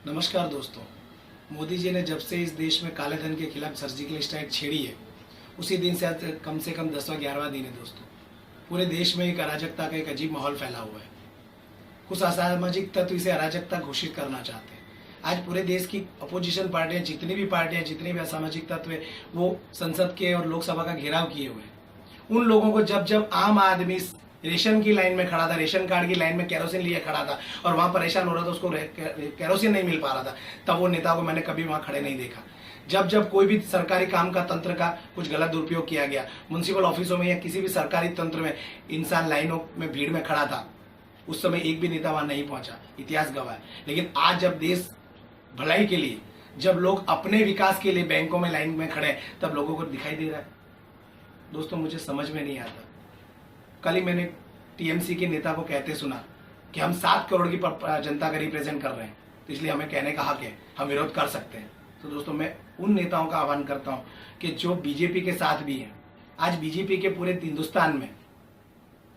नमस्कार दोस्तों। मोदी जी ने जब से इस देश में काले धन के खिलाफ सर्जिकल स्ट्राइक छेड़ी है, उसी दिन से कम 10वां 11वां दिन है दोस्तों। पूरे देश में एक अराजकता का एक अजीब माहौल फैला हुआ है। कुछ असामाजिक तत्व इसे अराजकता घोषित करना चाहते हैं। आज पूरे देश की अपोजिशन पार्टियां, जितनी भी असामाजिक तत्व है, वो संसद के और लोकसभा का घेराव किए हुए हैं। उन लोगों को जब आम आदमी रेशन की लाइन में खड़ा था, रेशन कार्ड की लाइन में केरोसिन लिए खड़ा था और वहां परेशान हो रहा था, उसको केरोसिन नहीं मिल पा रहा था, तब वो नेता को मैंने कभी वहां खड़े नहीं देखा। जब कोई भी सरकारी काम का तंत्र का कुछ गलत दुरुपयोग किया गया, म्युनिसिपल ऑफिसों में या किसी भी सरकारी तंत्र में इंसान लाइनों में भीड़ में खड़ा था, उस समय एक भी नेता वहां नहीं पहुंचा, इतिहास गवाह है। लेकिन आज जब देश भलाई के लिए, जब लोग अपने विकास के लिए बैंकों में लाइन में खड़े हैं, तब लोगों को दिखाई दे रहा है। दोस्तों, मुझे समझ में नहीं आता। कल ही मैंने टीएमसी के नेता को कहते सुना कि हम 7 करोड़ की जनता का रिप्रेजेंट कर रहे हैं, तो इसलिए हमें कहने का हक है, हम विरोध कर सकते हैं। तो दोस्तों, मैं उन नेताओं का आह्वान करता हूं कि जो बीजेपी के साथ भी हैं। आज बीजेपी के पूरे हिंदुस्तान में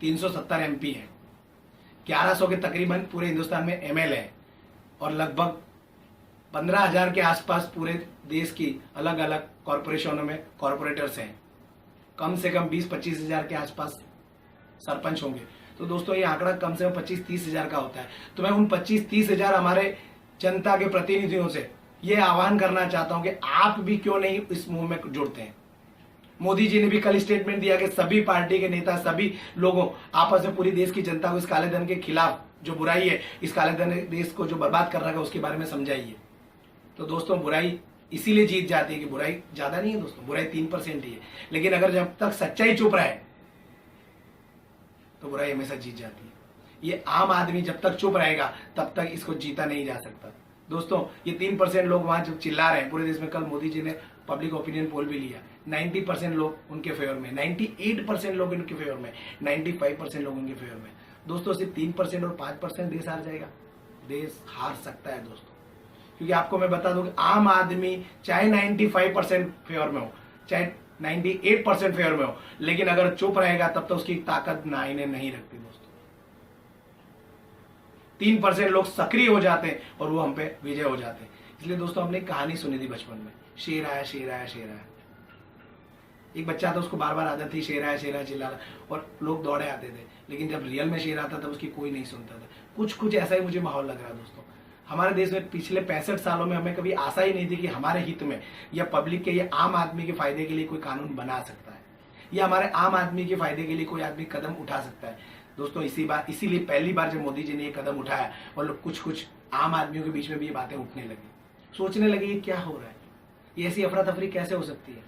370 एमपी हैं, 1100 के तकरीबन पूरे हिंदुस्तान में एमएलए है और लगभग 15,000 के आसपास पूरे देश की अलग अलग कॉरपोरेशनों में कॉरपोरेटर्स हैं। कम से कम 20-25 हजार के आसपास सरपंच होंगे। तो दोस्तों, ये आंकड़ा कम से कम 25-30 हजार का होता है। तो मैं उन 25-30 हजार हमारे जनता के प्रतिनिधियों से ये आह्वान करना चाहता हूं कि आप भी क्यों नहीं इस मुंह में जुड़ते हैं। मोदी जी ने भी कल स्टेटमेंट दिया कि सभी पार्टी के नेता, सभी लोगों आपस में पूरी देश की जनता को इस काले धन के खिलाफ जो बुराई है, इस काले धन देश को जो बर्बाद कर रहा है, उसके बारे में समझाइए। तो दोस्तों, बुराई इसीलिए जीत जाती है कि बुराई ज्यादा नहीं है दोस्तों, बुराई 3% ही है। लेकिन अगर जब तक सच्चाई चुप रहे तो बुराई हमेशा जीत जाती है। ये आम आदमी जब तक चुप रहेगा तब तक इसको जीता नहीं जा सकता। दोस्तों, ये 3% लोग वहां जब चिल्ला रहे हैं पूरे देश में, कल मोदी जी ने पब्लिक ओपिनियन पोल भी लिया, 90% लोग उनके फेवर में, 98% लोग उनके फेवर में, 95% लोग उनके फेवर में। दोस्तों, सिर्फ 3% और 5% देश हार जाएगा? देश हार सकता है दोस्तों, क्योंकि आपको मैं बता दूं कि आम आदमी चाहे 95% फेवर में हो, चाहे 98% फेवर में हो, लेकिन अगर चुप रहेगा तब तो उसकी ताकत नाइने नहीं रखती दोस्तों। 3% लोग सक्रिय हो जाते हैं और वो हम पे विजय हो जाते हैं। इसलिए दोस्तों, हमने कहानी सुनी थी बचपन में, शेर आया शेर आया शेर आया। एक बच्चा था, उसको बार बार आदत थी शेर आया चिल्लाना, और लोग दौड़े आते थे। लेकिन जब रियल में शेर आता था, उसकी कोई नहीं सुनता था। कुछ ऐसा ही मुझे माहौल लग रहा है दोस्तों। हमारे देश में पिछले 65 सालों में हमें कभी आशा ही नहीं थी कि हमारे हित में या पब्लिक के या आम आदमी के फायदे के लिए कोई कानून बना सकता है, या हमारे आम आदमी के फायदे के लिए कोई आदमी कदम उठा सकता है। दोस्तों, इसीलिए पहली बार जब मोदी जी ने ये कदम उठाया और लोग कुछ आम आदमियों के बीच में भी ये बातें उठने लगी, सोचने लगे ये क्या हो रहा है, ये ऐसी अफरा तफरी कैसे हो सकती है।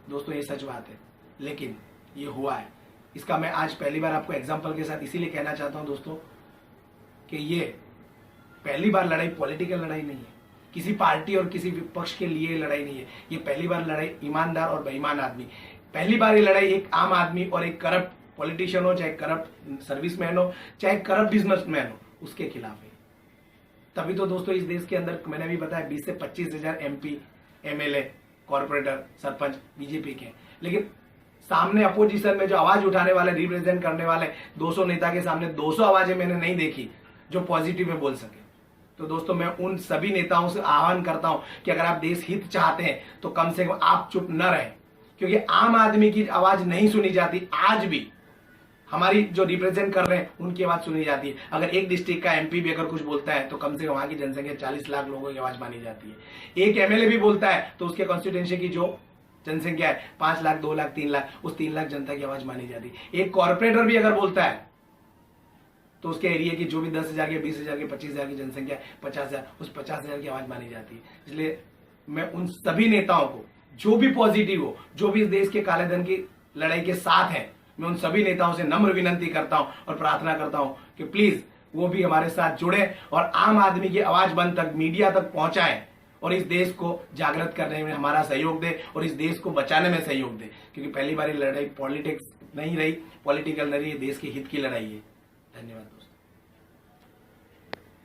दोस्तों, ये सच बात है, लेकिन ये हुआ है। इसका मैं आज पहली बार आपको एग्जाम्पल के साथ इसीलिए कहना चाहता हूं दोस्तों कि ये पहली बार लड़ाई पॉलिटिकल लड़ाई नहीं है, किसी पार्टी और किसी विपक्ष के लिए लड़ाई नहीं है। ये पहली बार लड़ाई ईमानदार और बेईमान आदमी, पहली बार ये लड़ाई एक आम आदमी और एक करप्ट पॉलिटिशियन हो, चाहे करप्ट सर्विसमैन हो, चाहे करप्ट बिजनेसमैन हो, उसके खिलाफ है। तभी तो दोस्तों, इस देश के अंदर मैंने भी बताया 20 से 25 हजार MP, MLA, corporator, sarpanch BJP के। लेकिन सामने अपोजिशन में जो आवाज उठाने वाले, रिप्रेजेंट करने वाले 200 नेता के सामने 200 आवाजें मैंने नहीं देखी जो पॉजिटिव में बोल सके। तो दोस्तों, मैं उन सभी नेताओं से आह्वान करता हूं कि अगर आप देश हित चाहते हैं तो कम से कम आप चुप न रहें, क्योंकि आम आदमी की आवाज नहीं सुनी जाती। आज भी हमारी जो रिप्रेजेंट कर रहे हैं उनकी आवाज सुनी जाती है। अगर एक डिस्ट्रिक्ट का एमपी भी अगर कुछ बोलता है तो कम से कम वहां की जनसंख्या 40 लाख लोगों की आवाज मानी जाती है। एक एमएलए भी बोलता है तो उसके कॉन्स्टिट्यूएंसी की जो जनसंख्या है 5 लाख, 2 लाख, 3 लाख, उस 3 लाख जनता की आवाज मानी जाती है। एक कॉर्पोरेटर भी अगर बोलता है तो उसके एरिया की जो भी 10,000 के, 20,000 के, 25,000 की जनसंख्या, 50,000, उस 50,000 की आवाज मानी जाती है। इसलिए मैं उन सभी नेताओं को, जो भी पॉजिटिव हो, जो भी इस देश के काले धन की लड़ाई के साथ है, मैं उन सभी नेताओं से नम्र विनंती करता हूं और प्रार्थना करता हूं कि प्लीज वो भी हमारे साथ जुड़े और आम आदमी की आवाज बन तक, मीडिया तक पहुंचाएं और इस देश को जागृत करने में हमारा सहयोग दे और इस देश को बचाने में सहयोग दे। क्योंकि पहली बार ये लड़ाई पॉलिटिक्स नहीं रही, पॉलिटिकल नहीं रही, देश के हित की लड़ाई है। धन्यवाद दोस्तों।